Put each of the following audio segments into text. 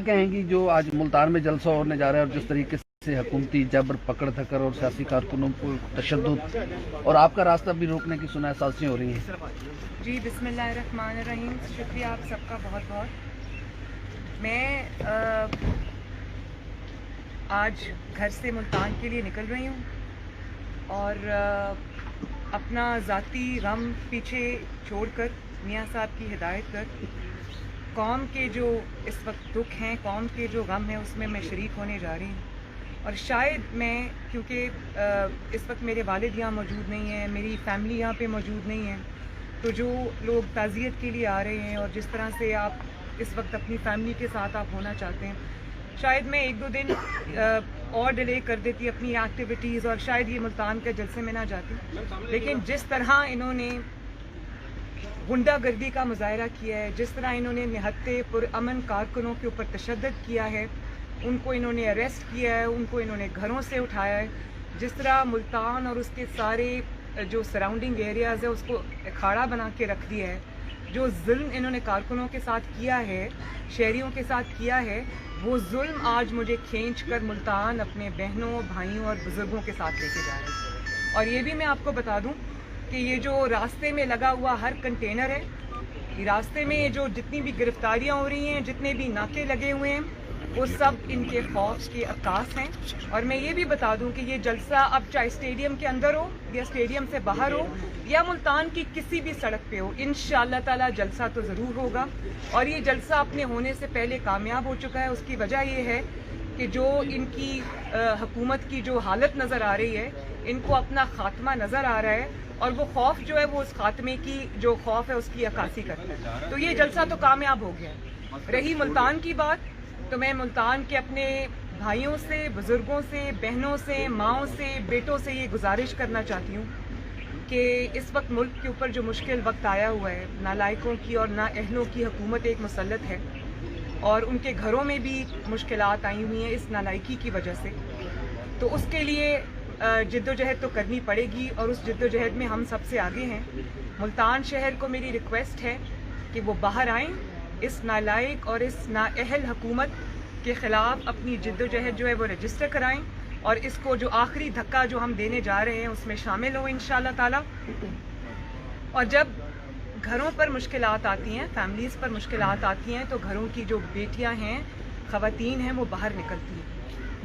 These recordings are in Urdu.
کہیں گی جو آج ملتان میں جلسہ ہونے جا رہا ہے اور جس طریقے سے حکومتی جبر پکڑ دھکڑ اور سیاسی کارکنوں کو تشدد اور آپ کا راستہ بھی روکنے کی سنائے سازشیں ہو رہی ہیں؟ جی بسم اللہ الرحمن الرحیم، شکریہ آپ سب کا بہت بہت۔ میں آج گھر سے ملتان کے لیے نکل رہی ہوں اور اپنا ذاتی غم پیچھے چھوڑ کر میاں صاحب کی ہدایت کر قوم کے جو اس وقت دکھ ہیں، قوم کے جو غم ہیں، اس میں شریک ہونے جا رہی ہوں۔ اور شاید میں کیونکہ اس وقت میرے والد یہاں موجود نہیں ہیں، میری فیملی یہاں پہ موجود نہیں ہے، تو جو لوگ تعزیت کے لیے آ رہے ہیں اور جس طرح سے آپ اس وقت اپنی فیملی کے ساتھ آپ ہونا چاہتے ہیں، شاید میں 1-2 دن اور ڈیلے کر دیتی اپنی ایکٹیویٹیز اور شاید یہ ملتان کے جلسے میں نہ جاتی۔ لیکن جس طرح انہوں نے غنڈہ گردی کا مظاہرہ کیا ہے، جس طرح انہوں نے نہتے پرامن کارکنوں کے اوپر تشدد کیا ہے، ان کو انہوں نے اریسٹ کیا ہے، ان کو انہوں نے گھروں سے اٹھایا ہے، جس طرح ملتان اور اس کے سارے جو سراؤنڈنگ ایریاز ہے اس کو اکھاڑا بنا کے رکھ دیا ہے، جو ظلم انہوں نے کارکنوں کے ساتھ کیا ہے، شہریوں کے ساتھ کیا ہے، وہ ظلم آج مجھے کھینچ کر ملتان اپنے بہنوں، بھائیوں اور بزرگوں کے ساتھ لے کے جا رہے ہیں۔ اور یہ بھی میں آپ کو بتا دوں کہ یہ جو راستے میں لگا ہوا ہر کنٹینر ہے، یہ راستے میں جو جتنی بھی گرفتاریاں ہو رہی ہیں، جتنے بھی ناکے لگے ہوئے ہیں، وہ سب ان کے خوف کے عکاس ہیں۔ اور میں یہ بھی بتا دوں کہ یہ جلسہ اب چاہے اسٹیڈیم کے اندر ہو یا اسٹیڈیم سے باہر ہو یا ملتان کی کسی بھی سڑک پہ ہو، انشاءاللہ تعالی جلسہ تو ضرور ہوگا۔ اور یہ جلسہ اپنے ہونے سے پہلے کامیاب ہو چکا ہے۔ اس کی وجہ یہ ہے کہ جو ان کی حکومت کی جو حالت نظر آ رہی ہے، ان کو اپنا خاتمہ نظر آ رہا ہے، اور وہ خوف جو ہے وہ اس خاتمے کی جو خوف ہے اس کی عکاسی کرتا ہے۔ تو یہ جلسہ تو کامیاب ہو گیا ہے۔ رہی ملتان کی بات، تو میں ملتان کے اپنے بھائیوں سے، بزرگوں سے، بہنوں سے، ماؤں سے، بیٹوں سے یہ گزارش کرنا چاہتی ہوں کہ اس وقت ملک کے اوپر جو مشکل وقت آیا ہوا ہے، نالائقوں کی اور نااہلوں کی حکومت ایک مسلط ہے، اور ان کے گھروں میں بھی مشکلات آئی ہوئی ہیں اس نالائقی کی وجہ سے، تو اس کے لیے جد و جہد تو کرنی پڑے گی، اور اس جد و جہد میں ہم سب سے آگے ہیں۔ ملتان شہر کو میری ریکویسٹ ہے کہ وہ باہر آئیں، اس نالائق اور اس نااہل حکومت کے خلاف اپنی جد و جہد جو ہے وہ رجسٹر کرائیں، اور اس کو جو آخری دھکا جو ہم دینے جا رہے ہیں اس میں شامل ہوں انشاءاللہ تعالی۔ اور جب گھروں پر مشکلات آتی ہیں، فیملیز پر مشکلات آتی ہیں، تو گھروں کی جو بیٹیاں ہیں، خواتین ہیں، وہ باہر نکلتی ہیں۔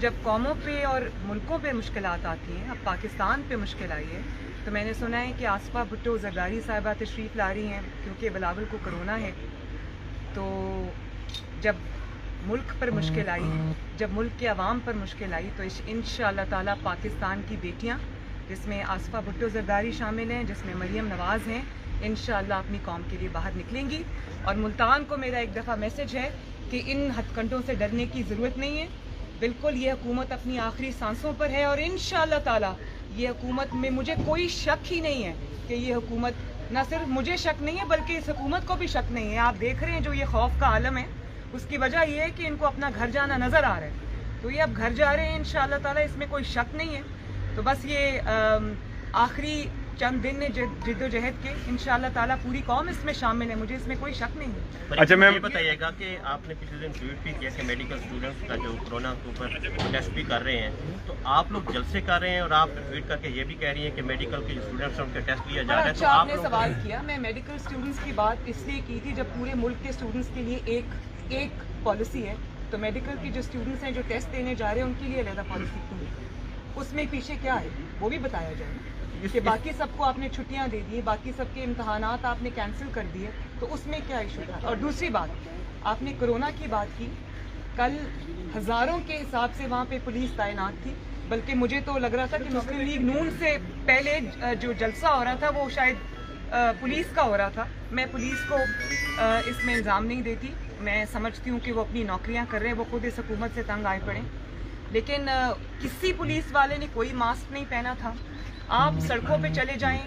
جب قوموں پہ اور ملکوں پہ مشکلات آتی ہیں، اب پاکستان پہ مشکل آئی ہے، تو میں نے سنا ہے کہ آصفہ بھٹو زرداری صاحبہ تشریف لا رہی ہیں کیونکہ بلاول کو کرونا ہے۔ تو جب ملک پر مشکل آئی، جب ملک کے عوام پر مشکل آئی، تو انشاءاللہ تعالیٰ پاکستان کی بیٹیاں، جس میں آصفہ بھٹو زرداری شامل ہیں، جس میں مریم نواز ہیں، انشاءاللہ اپنی قوم کے لیے باہر نکلیں گی۔ اور ملتان کو میرا ایک دفعہ میسج ہے کہ ان ہتھ کنڈوں سے ڈرنے کی ضرورت نہیں ہے، بالکل یہ حکومت اپنی آخری سانسوں پر ہے، اور انشاءاللہ تعالی یہ حکومت میں مجھے کوئی شک ہی نہیں ہے کہ یہ حکومت، نہ صرف مجھے شک نہیں ہے بلکہ اس حکومت کو بھی شک نہیں ہے۔ آپ دیکھ رہے ہیں جو یہ خوف کا عالم ہے، اس کی وجہ یہ ہے کہ ان کو اپنا گھر جانا نظر آ رہا ہے، تو یہ اب گھر جا رہے ہیں انشاءاللہ تعالی، اس میں کوئی شک نہیں ہے۔ تو بس یہ آخری چند دن نے جد و جہد کے، انشاءاللہ تعالی پوری قوم اس میں شامل ہے، مجھے اس میں کوئی شک نہیں ہے۔ اچھا میم، یہ بتائیے گا کہ آپ نے پچھلے دن ٹویٹ بھی کیا کہ میڈیکل اسٹوڈنٹس کا جو کورونا کے اوپر ٹیسٹ بھی کر رہے ہیں، تو آپ لوگ جلسے کر رہے ہیں اور آپ ٹویٹ کر کے یہ بھی کہہ رہی ہیں کہ میڈیکل کے جو اسٹوڈنٹس ہیں ان کا ٹیسٹ لیا جا رہا ہے۔ اچھا آپ نے سوال کیا، میں میڈیکل اسٹوڈنٹس کی بات اس لیے کی تھی جب پورے ملک کے اسٹوڈنٹس کے لیے ایک پالیسی ہے، تو میڈیکل کی جو اسٹوڈنٹس ہیں جو ٹیسٹ دینے جا رہے ہیں ان کے لیے علیحدہ پالیسی کیوں، اس میں پیچھے کیا ہے وہ بھی بتایا جائے کہ باقی سب کو آپ نے چھٹیاں دے دی، باقی سب کے امتحانات آپ نے کینسل کر دیے، تو اس میں کیا ایشو تھا۔ اور دوسری بات، آپ نے کرونا کی بات کی، کل ہزاروں کے حساب سے وہاں پہ پولیس تعینات تھی، بلکہ مجھے تو لگ رہا تھا کہ مسلم لیگ نون سے پہلے جو جلسہ ہو رہا تھا وہ شاید پولیس کا ہو رہا تھا۔ میں پولیس کو اس میں الزام نہیں دیتی، میں سمجھتی ہوں کہ وہ اپنی نوکریاں کر رہے ہیں، وہ خود اس حکومت سے تنگ آئے پڑے، لیکن کسی پولیس والے نے کوئی ماسک نہیں پہنا تھا۔ آپ سڑکوں پہ چلے جائیں،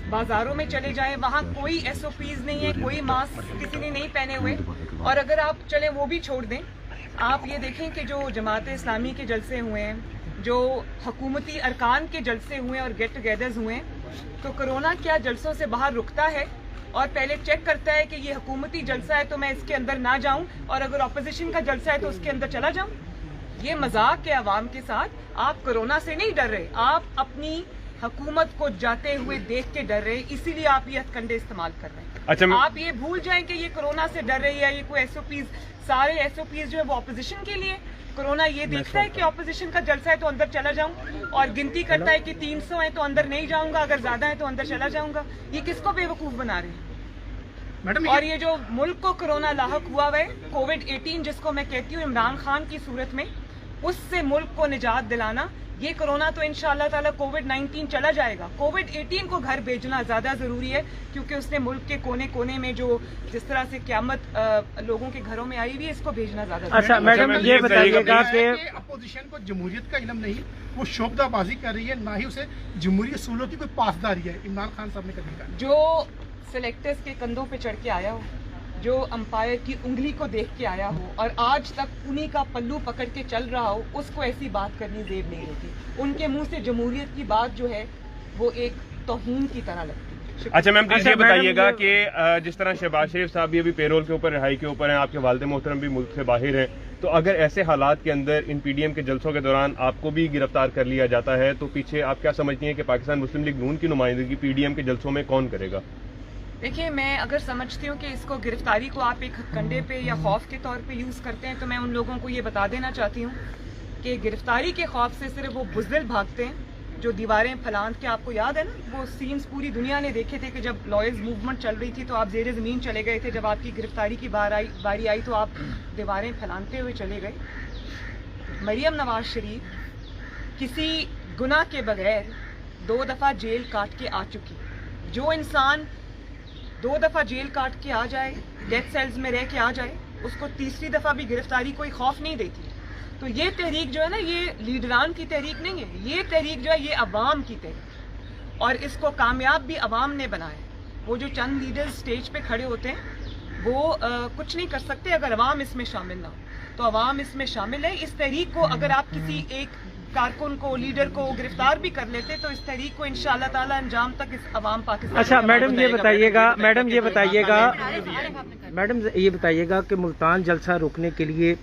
بازاروں میں چلے جائیں، وہاں کوئی ایس او پیز نہیں ہے، کوئی ماسک کسی نے نہیں پہنے ہوئے۔ اور اگر آپ چلیں وہ بھی چھوڑ دیں، آپ یہ دیکھیں کہ جو جماعت اسلامی کے جلسے ہوئے ہیں، جو حکومتی ارکان کے جلسے ہوئے ہیں اور گیٹ ٹوگیدرز ہوئے ہیں، تو کرونا کیا جلسوں سے باہر رکتا ہے؟ اور پہلے چیک کرتا ہے کہ یہ حکومتی جلسہ ہے تو میں اس کے اندر نہ جاؤں، اور اگر اپوزیشن کا جلسہ ہے تو اس کے اندر چلا جاؤں؟ یہ مذاق ہے عوام کے ساتھ. آپ کورونا سے نہیں ڈر رہے، آپ اپنی حکومت کو جاتے ہوئے دیکھ کے ڈر رہے، اسی لیے آپ یہ ہتھ کنڈے استعمال کر رہے ہیں. اچھا، آپ یہ بھول جائیں کہ یہ کورونا سے ڈر رہی ہے، یہ کوئی ایس او پیز، سارے ایس او پیز جو ہے وہ اپوزیشن کے لیے. کورونا یہ دیکھتا ہے کہ اپوزیشن کا جلسہ ہے تو اندر چلا جاؤں، اور گنتی کرتا ہے کہ 300 ہیں تو اندر نہیں جاؤں گا، اگر زیادہ ہے تو اندر چلا جاؤں گا. یہ کس کو بے وقوف بنا رہے ہیں؟ اور یہ جو ملک کو کورونا لاحق ہوا ہے، کووڈ-18 جس کو میں کہتی ہوں عمران خان کی صورت میں، اس سے ملک کو نجات دلانا. یہ کورونا تو انشاءاللہ تعالی کووڈ-19 چلا جائے گا، کووڈ-18 کو گھر بھیجنا زیادہ ضروری ہے، کیونکہ اس نے ملک کے کونے کونے میں جو جس طرح سے قیامت لوگوں کے گھروں میں آئی ہوئی ہے، اس کو بھیجنا زیادہ ضروری ہے. اچھا میڈم یہ بتائیے گا کہ اپوزیشن کو جمہوریت کا علم نہیں، وہ شوبدہ بازی کر رہی ہے، نہ ہی اسے جمہوری اصولوں کی کوئی پاسداری ہے. عمران خان صاحب نے کبھی کہا جو سلیکٹرز کے کندھوں پہ چڑھ کے آیا ہو، جو امپائر کی انگلی کو دیکھ کے آیا ہو اور آج تک انہی کا پلو پکڑ کے چل رہا ہو، اس کو ایسی بات کرنی زیب نہیں ہوتی. ان کے منہ سے جمہوریت کی بات جو ہے وہ ایک توہین کی طرح لگتی ہے. اچھا میم پلیز یہ بتائیے گا کہ جس طرح شہباز شریف صاحب بھی ابھی پیرول کے اوپر، رہائی کے اوپر ہیں، آپ کے والد محترم بھی ملک سے باہر ہیں، تو اگر ایسے حالات کے اندر ان پی ڈی ایم کے جلسوں کے دوران آپ کو بھی گرفتار کر لیا جاتا ہے تو پیچھے آپ کیا سمجھتی ہیں کہ پاکستان مسلم لیگ نون کی نمائندگی پی ڈی ایم کے جلسوں میں کون کرے گا؟ دیکھیے، میں اگر سمجھتی ہوں کہ اس کو گرفتاری کو آپ ایک کنڈے پہ یا خوف کے طور پہ یوز کرتے ہیں، تو میں ان لوگوں کو یہ بتا دینا چاہتی ہوں کہ گرفتاری کے خوف سے صرف وہ بزدل بھاگتے ہیں جو دیواریں پھلانٹ کے. آپ کو یاد ہے نا وہ سینز پوری دنیا نے دیکھے تھے کہ جب لائرز موومنٹ چل رہی تھی تو آپ زیر زمین چلے گئے تھے، جب آپ کی گرفتاری کی باری آئی تو آپ دیواریں پھلانتے ہوئے چلے گئے. مریم نواز شریف کسی گناہ کے بغیر 2 دفعہ جیل کاٹ کے آ چکی. جو انسان 2 دفعہ جیل کاٹ کے آ جائے، ڈیتھ سیلز میں رہ کے آ جائے، اس کو تیسری دفعہ بھی گرفتاری کوئی خوف نہیں دیتی. تو یہ تحریک جو ہے نا، یہ لیڈران کی تحریک نہیں ہے، یہ تحریک جو ہے یہ عوام کی تحریک، اور اس کو کامیاب بھی عوام نے بنایا. وہ جو چند لیڈر سٹیج پہ کھڑے ہوتے ہیں وہ کچھ نہیں کر سکتے اگر عوام اس میں شامل نہ ہو. تو عوام اس میں شامل ہے. اس تحریک کو اگر آپ کسی ایک کارکن کو، لیڈر کو گرفتار بھی کر لیتے تو اس تحریک کو انشاءاللہ تعالی انجام تک اس عوام پاکستان. اچھا میڈم یہ بتائیے گا کہ ملتان جلسہ روکنے کے لیے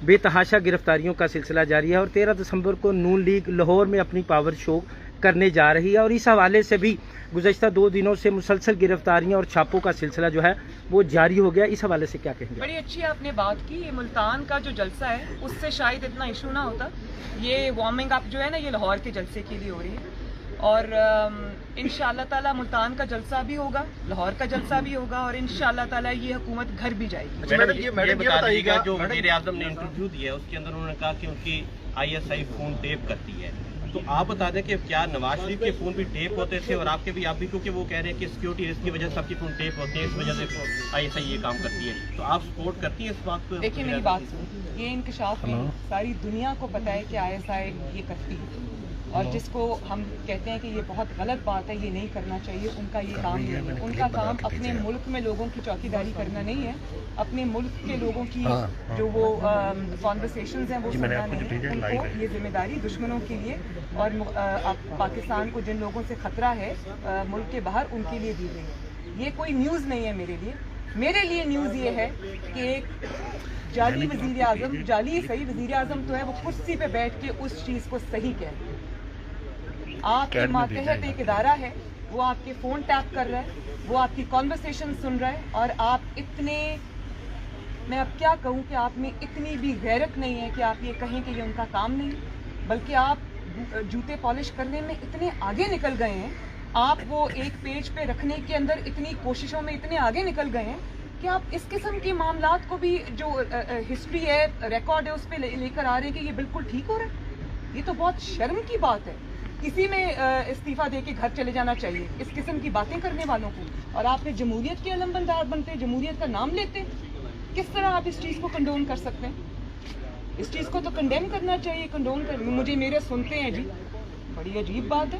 بے تحاشا گرفتاریوں کا سلسلہ جاری ہے، اور 13 دسمبر کو نون لیگ لاہور میں اپنی پاور شو کرنے جا رہی ہے، اور اس حوالے سے بھی گزشتہ 2 دنوں سے مسلسل گرفتاریاں اور چھاپوں کا سلسلہ جو ہے وہ جاری ہو گیا. اس حوالے سے کیا کہیں گے؟ بڑی اچھی آپ نے بات کی. یہ ملتان کا جو جلسہ ہے اس سے شاید اتنا ایشو نہ ہوتا. یہ وارمنگ اپ جو ہے نا یہ لاہور کے جلسے کے لیے ہو رہی ہے، اور انشاءاللہ تعالی ملتان کا جلسہ بھی ہوگا، لاہور کا جلسہ بھی ہوگا، اور انشاءاللہ تعالی یہ حکومت گھر بھی جائے گی. یہ بتائیے گا جو وزیر اعظم نے انٹرویو دیا ہے اس کے اندر انہوں نے کہا کہ ان کی ISI فون ٹیپ کرتی ہے، تو آپ بتا دیں کہ کیا نواز شریف کے فون بھی ٹیپ ہوتے تھے اور آپ کے بھی کیونکہ وہ کہہ رہے ہیں کہ سیکیورٹی رسک کی وجہ سے سب کے فون ٹیپ ہوتے ہیں، اس وجہ سے ISI یہ کام کرتی ہے، تو آپ سپورٹ کرتی ہیں اس بات کو؟ دیکھیے میری بات سنیں، یہ انکشاف نہیں، ساری دنیا کو پتہ ہے کہ ISI یہ کرتی ہے، اور جس کو ہم کہتے ہیں کہ یہ بہت غلط بات ہے، یہ نہیں کرنا چاہیے، ان کا یہ کام نہیں ہے. ان کا کام اپنے ملک میں لوگوں کی چوکیداری کرنا نہیں ہے، اپنے ملک کے لوگوں کی جو وہ کانورسیشنز ہیں وہ سننا نہیں ہے. ان کو یہ ذمہ داری دشمنوں کے لیے اور پاکستان کو جن لوگوں سے خطرہ ہے ملک کے باہر، ان کے لیے دی گئی ہے. یہ کوئی نیوز نہیں ہے میرے لیے. میرے لیے نیوز یہ ہے کہ ایک جعلی وزیر اعظم، جعلی صحیح وزیر اعظم تو ہے، وہ کرسی پہ بیٹھ کے اس چیز کو صحیح کہہ رہے ہیں. آپ کے ماتحت ایک ادارہ ہے، وہ آپ کے فون ٹیپ کر رہا ہے، وہ آپ کی کانورسیشن سن رہا ہے، اور آپ اتنے، میں اب کیا کہوں کہ آپ میں اتنی بھی غیرت نہیں ہے کہ آپ یہ کہیں کہ یہ ان کا کام نہیں، بلکہ آپ جوتے پالش کرنے میں اتنے آگے نکل گئے ہیں، آپ وہ ایک پیج پہ رکھنے کے اندر اتنی کوششوں میں اتنے آگے نکل گئے ہیں کہ آپ اس قسم کے معاملات کو بھی جو ہسٹری ہے، ریکارڈ ہے، اس پہ لے کر آ رہے ہیں کہ یہ بالکل ٹھیک ہو رہا ہے. یہ تو بہت شرم کی بات ہے. کسی میں استعفیٰ دے کے گھر چلے جانا چاہیے اس قسم کی باتیں کرنے والوں کو. اور آپ نے جمہوریت کے علمبردار بنتے، جمہوریت کا نام لیتے، کس طرح آپ اس چیز کو کنڈون کر سکتے ہیں؟ اس چیز کو تو کنڈیم کرنا چاہیے. کنڈون کر مجھے میرے سنتے ہیں جی، بڑی عجیب بات ہے.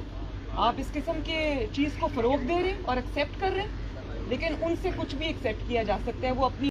آپ اس قسم کے چیز کو فروغ دے رہے ہیں اور ایکسیپٹ کر رہے ہیں، لیکن ان سے کچھ بھی ایکسیپٹ کیا جا سکتا ہے. وہ اپنی